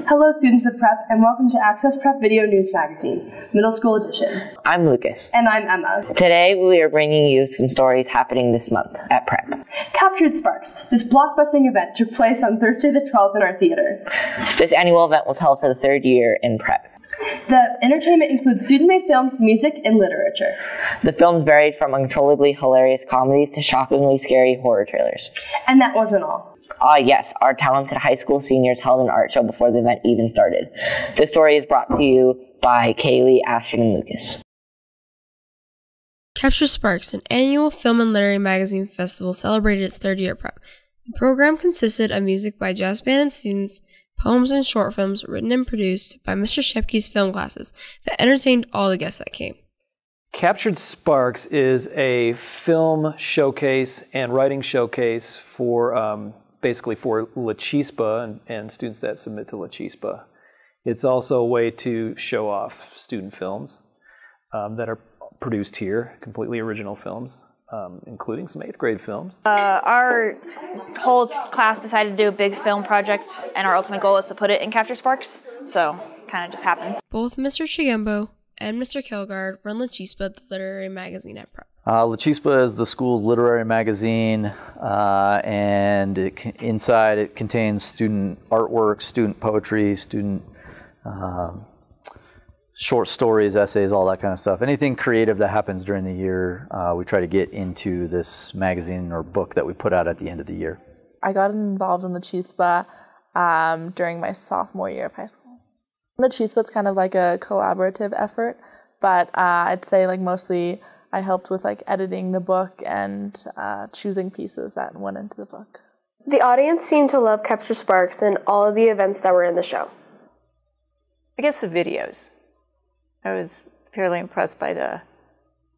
Hello students of Prep, and welcome to Access Prep Video News Magazine, Middle School Edition. I'm Lucas. And I'm Emma. Today we are bringing you some stories happening this month at Prep. Captured Sparks. This blockbusting event took place on Thursday the 12th in our theater. This annual event was held for the third year in Prep. The entertainment includes student-made films, music, and literature. The films varied from uncontrollably hilarious comedies to shockingly scary horror trailers. And that wasn't all. Yes, our talented high school seniors held an art show before the event even started. This story is brought to you by Kaylee, Ashton, and Lucas. Captured Sparks, an annual film and literary magazine festival, celebrated its third year at Prep. The program consisted of music by jazz band and students, poems and short films written and produced by Mr. Shepke's film classes that entertained all the guests that came. Captured Sparks is a film showcase and writing showcase for basically for La Chispa and students that submit to La Chispa. It's also a way to show off student films that are produced here, completely original films, including some 8th grade films. Our whole class decided to do a big film project, and our ultimate goal is to put it in Capture Sparks, so kind of just happened. Both Mr. Chigembo and Mr. Kelgard run La Chispa, the literary magazine at Prep. La Chispa is the school's literary magazine, and inside it contains student artwork, student poetry, student short stories, essays, all that kind of stuff. Anything creative that happens during the year, we try to get into this magazine or book that we put out at the end of the year. I got involved in La Chispa during my sophomore year of high school. La Chispa is kind of like a collaborative effort, but I'd say like mostly I helped with like editing the book and choosing pieces that went into the book. The audience seemed to love Capture Sparks and all of the events that were in the show. I guess the videos. I was fairly impressed by the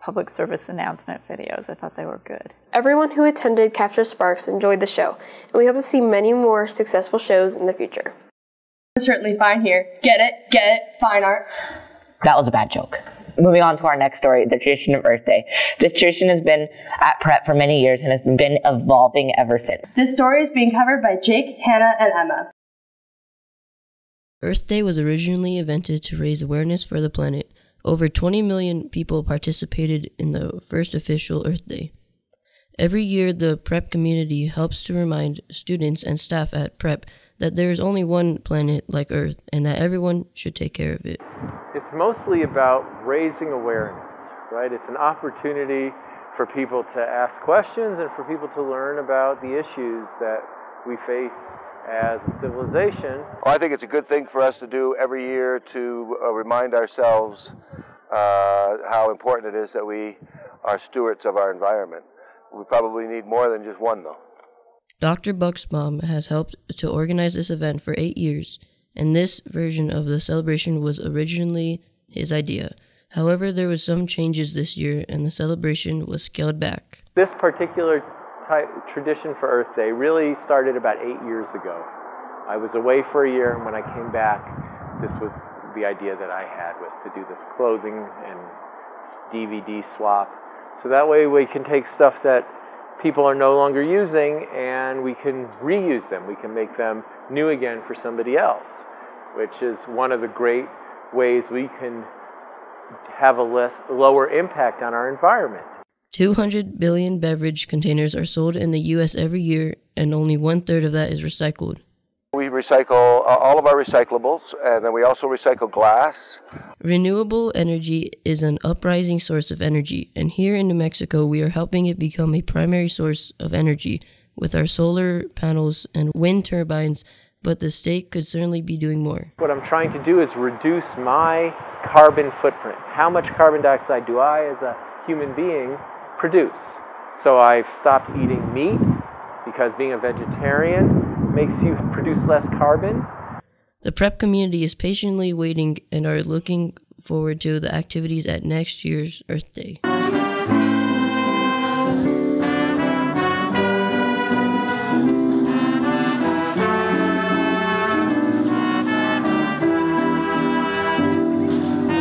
public service announcement videos. I thought they were good. Everyone who attended Capture Sparks enjoyed the show, and we hope to see many more successful shows in the future. We're certainly fine here. Get it, fine arts. That was a bad joke. Moving on to our next story, the tradition of Earth Day. This tradition has been at Prep for many years and has been evolving ever since. This story is being covered by Jake, Hannah, and Emma. Earth Day was originally invented to raise awareness for the planet. Over 20 million people participated in the first official Earth Day. Every year, the Prep community helps to remind students and staff at Prep that there is only one planet like Earth and that everyone should take care of it. It's mostly about raising awareness, right? It's an opportunity for people to ask questions and for people to learn about the issues that we face as a civilization. Well, I think it's a good thing for us to do every year to remind ourselves how important it is that we are stewards of our environment. We probably need more than just one, though. Dr. Bucksbaum has helped to organize this event for 8 years, and this version of the celebration was originally his idea. However, there was some changes this year, and the celebration was scaled back. This particular tradition for Earth Day really started about 8 years ago. I was away for a year, and when I came back, this was the idea that I had, was to do this clothing and DVD swap. So that way we can take stuff that people are no longer using and we can reuse them. We can make them new again for somebody else, which is one of the great ways we can have a lower impact on our environment. 200 billion beverage containers are sold in the U.S. every year, and only 1/3 of that is recycled. We recycle all of our recyclables, and then we also recycle glass. Renewable energy is an uprising source of energy, and here in New Mexico, we are helping it become a primary source of energy with our solar panels and wind turbines, but the state could certainly be doing more. What I'm trying to do is reduce my carbon footprint. How much carbon dioxide do I, as a human being, produce? So I've stopped eating meat because being a vegetarian makes you produce less carbon. The Prep community is patiently waiting and are looking forward to the activities at next year's Earth Day.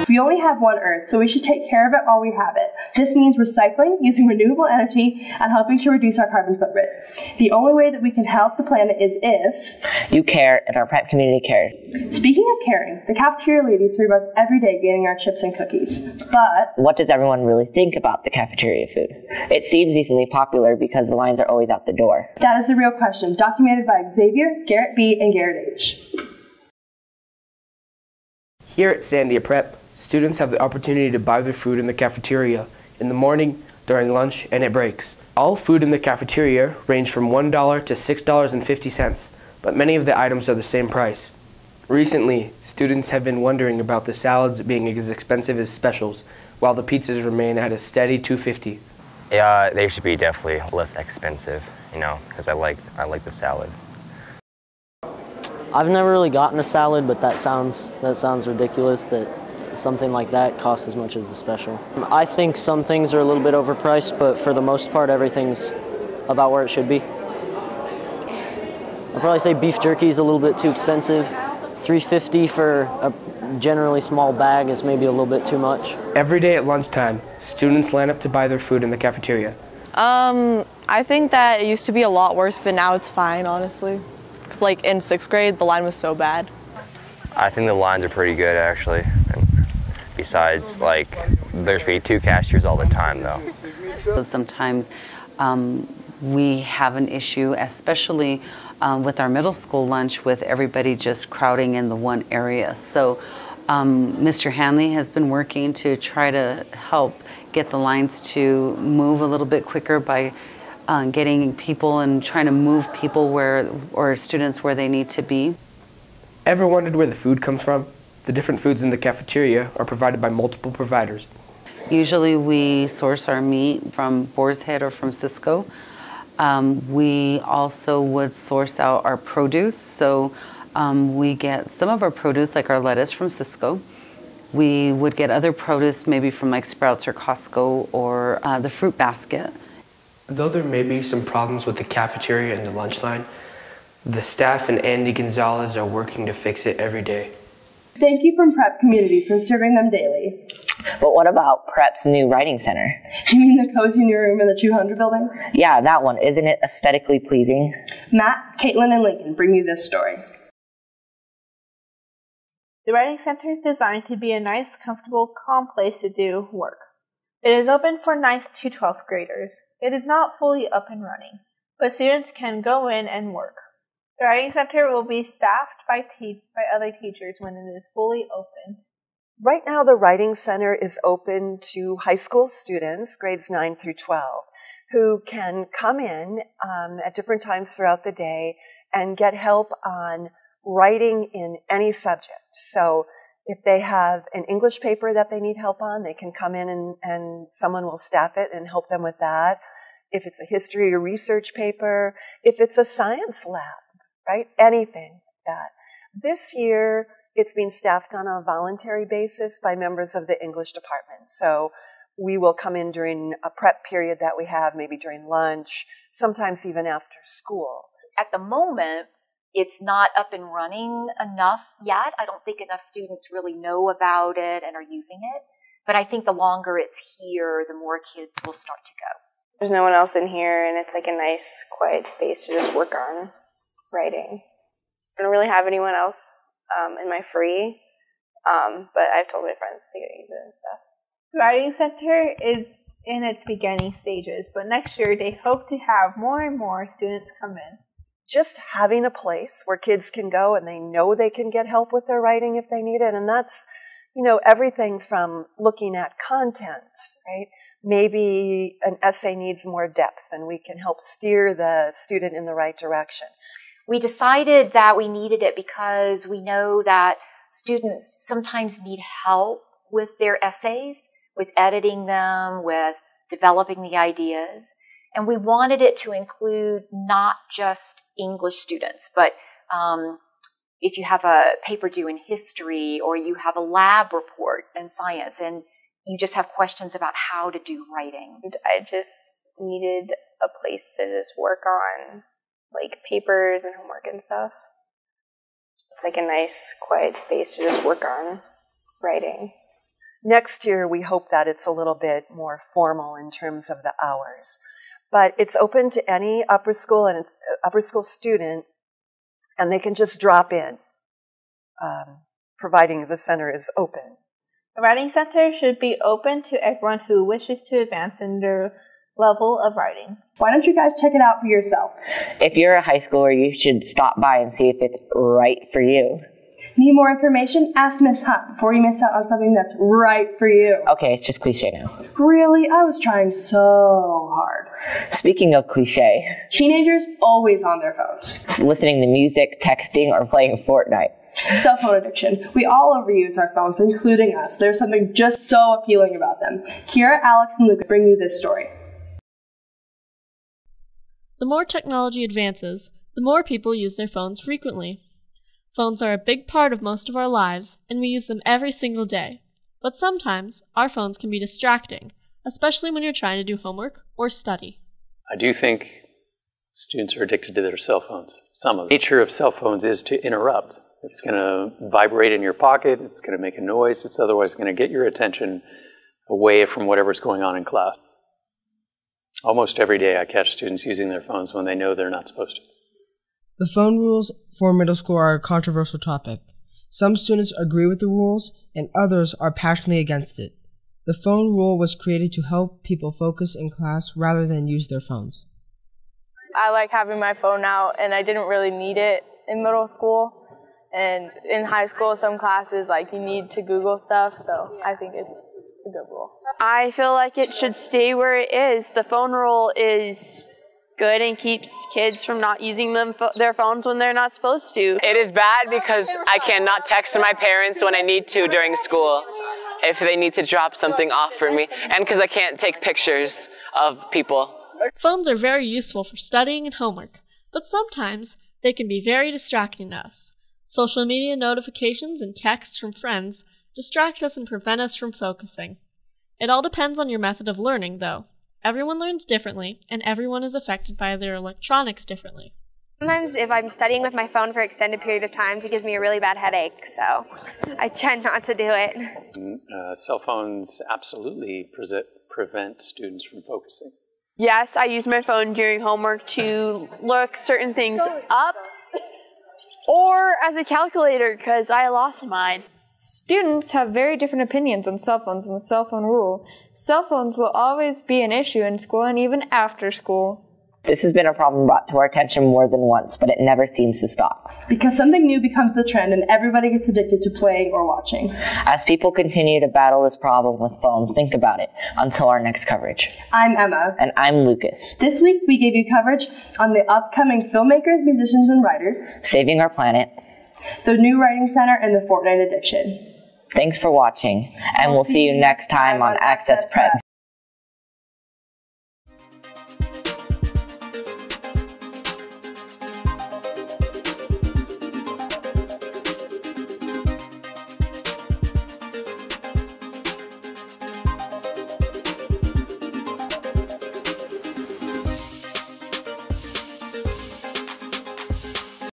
We only have one Earth, so we should take care of it while we have it. This means recycling, using renewable energy, and helping to reduce our carbon footprint. The only way that we can help the planet is if you care and our prep community cares. Speaking of caring, the cafeteria ladies serve us every day getting our chips and cookies. But what does everyone really think about the cafeteria food? It seems decently popular because the lines are always out the door. That is the real question, documented by Xavier, Garrett B, and Garrett H. Here at Sandia Prep, students have the opportunity to buy their food in the cafeteria in the morning, during lunch, and at breaks. All food in the cafeteria range from $1 to $6.50, but many of the items are the same price. Recently, students have been wondering about the salads being as expensive as specials, while the pizzas remain at a steady $2.50. Yeah, they should be definitely less expensive, you know, because I like the salad. I've never really gotten a salad, but that sounds ridiculous that something like that costs as much as the special. I think some things are a little bit overpriced, but for the most part, everything's about where it should be. I'd probably say beef jerky is a little bit too expensive. $3.50 for a generally small bag is maybe a little bit too much. Every day at lunchtime, students line up to buy their food in the cafeteria. I think that it used to be a lot worse, but now it's fine, honestly. Because like in 6th grade, the line was so bad. I think the lines are pretty good, actually. And besides, like, there's be 2 cashiers all the time, though. So sometimes we have an issue, especially with our middle school lunch, with everybody just crowding in the one area. So Mr. Hanley has been working to try to help get the lines to move a little bit quicker by getting people and trying to move people or students where they need to be. Ever wondered where the food comes from? The different foods in the cafeteria are provided by multiple providers. Usually we source our meat from Boar's Head or from Cisco. We also would source out our produce. So we get some of our produce, like our lettuce, from Cisco. We would get other produce maybe from like Sprouts or Costco or the fruit basket. Though there may be some problems with the cafeteria and the lunch line, the staff and Andy Gonzalez are working to fix it every day. Thank you from Prep Community for serving them daily. But what about Prep's new writing center? You mean the cozy new room in the 200 building? Yeah, that one. Isn't it aesthetically pleasing? Matt, Caitlin, and Lincoln bring you this story. The Writing Center is designed to be a nice, comfortable, calm place to do work. It is open for 9th to 12th graders. It is not fully up and running, but students can go in and work. The Writing Center will be staffed by other teachers when it is fully open. Right now, the Writing Center is open to high school students, grades 9 through 12, who can come in at different times throughout the day and get help on writing in any subject. So if they have an English paper that they need help on, they can come in and someone will staff it and help them with that. If it's a history or research paper, if it's a science lab, right? Anything like that. This year, it's being staffed on a voluntary basis by members of the English department. So we will come in during a prep period that we have, maybe during lunch, sometimes even after school. At the moment, it's not up and running enough yet. I don't think enough students really know about it and are using it. But I think the longer it's here, the more kids will start to go. There's no one else in here, and it's like a nice, quiet space to just work on writing. I don't really have anyone else in my free, but I've told my friends to use it and stuff. The Writing Center is in its beginning stages, but next year they hope to have more and more students come in. Just having a place where kids can go and they know they can get help with their writing if they need it. And that's, you know, everything from looking at content, right? Maybe an essay needs more depth and we can help steer the student in the right direction. We decided that we needed it because we know that students sometimes need help with their essays, with editing them, with developing the ideas. And we wanted it to include not just English students, but if you have a paper due in history or you have a lab report in science and you just have questions about how to do writing. I just needed a place to just work on like papers and homework and stuff. It's like a nice, quiet space to just work on writing. Next year, we hope that it's a little bit more formal in terms of the hours. But it's open to any upper school student, and they can just drop in, providing the center is open. The Writing Center should be open to everyone who wishes to advance in their level of writing. Why don't you guys check it out for yourself? If you're a high schooler, you should stop by and see if it's right for you. Need more information? Ask Miss Hunt before you miss out on something that's right for you. Okay, it's just cliche now. Really? I was trying so hard. Speaking of cliche, teenagers always on their phones. Listening to music, texting, or playing Fortnite. Cell phone addiction. We all overuse our phones, including us. There's something just so appealing about them. Kira, Alex, and Luke bring you this story. The more technology advances, the more people use their phones frequently. Phones are a big part of most of our lives, and we use them every single day. But sometimes, our phones can be distracting, especially when you're trying to do homework or study. I do think students are addicted to their cell phones. Some of them. The nature of cell phones is to interrupt. It's going to vibrate in your pocket, it's going to make a noise, it's otherwise going to get your attention away from whatever's going on in class. Almost every day I catch students using their phones when they know they're not supposed to. The phone rules for middle school are a controversial topic. Some students agree with the rules, and others are passionately against it. The phone rule was created to help people focus in class rather than use their phones. I like having my phone out, and I didn't really need it in middle school. And in high school, some classes, like, you need to Google stuff, so I think it's a good rule. I feel like it should stay where it is. The phone rule is good and keeps kids from not using their phones when they're not supposed to. It is bad because I cannot text my parents when I need to during school if they need to drop something off for me, and because I can't take pictures of people. Phones are very useful for studying and homework, but sometimes they can be very distracting to us. Social media notifications and texts from friends distract us and prevent us from focusing. It all depends on your method of learning, though. Everyone learns differently, and everyone is affected by their electronics differently. Sometimes if I'm studying with my phone for an extended period of time, it gives me a really bad headache, so I tend not to do it. Cell phones absolutely prevent students from focusing. Yes, I use my phone during homework to look certain things up or as a calculator because I lost mine. Students have very different opinions on cell phones and the cell phone rule. Cell phones will always be an issue in school and even after school. This has been a problem brought to our attention more than once, but it never seems to stop. Because something new becomes the trend and everybody gets addicted to playing or watching. As people continue to battle this problem with phones, think about it. Until our next coverage. I'm Emma. And I'm Lucas. This week we gave you coverage on the upcoming filmmakers, musicians, and writers. Saving our planet. The new Writing Center and the Fortnite addiction. Thanks for watching, and we'll see you next time on Access Prep.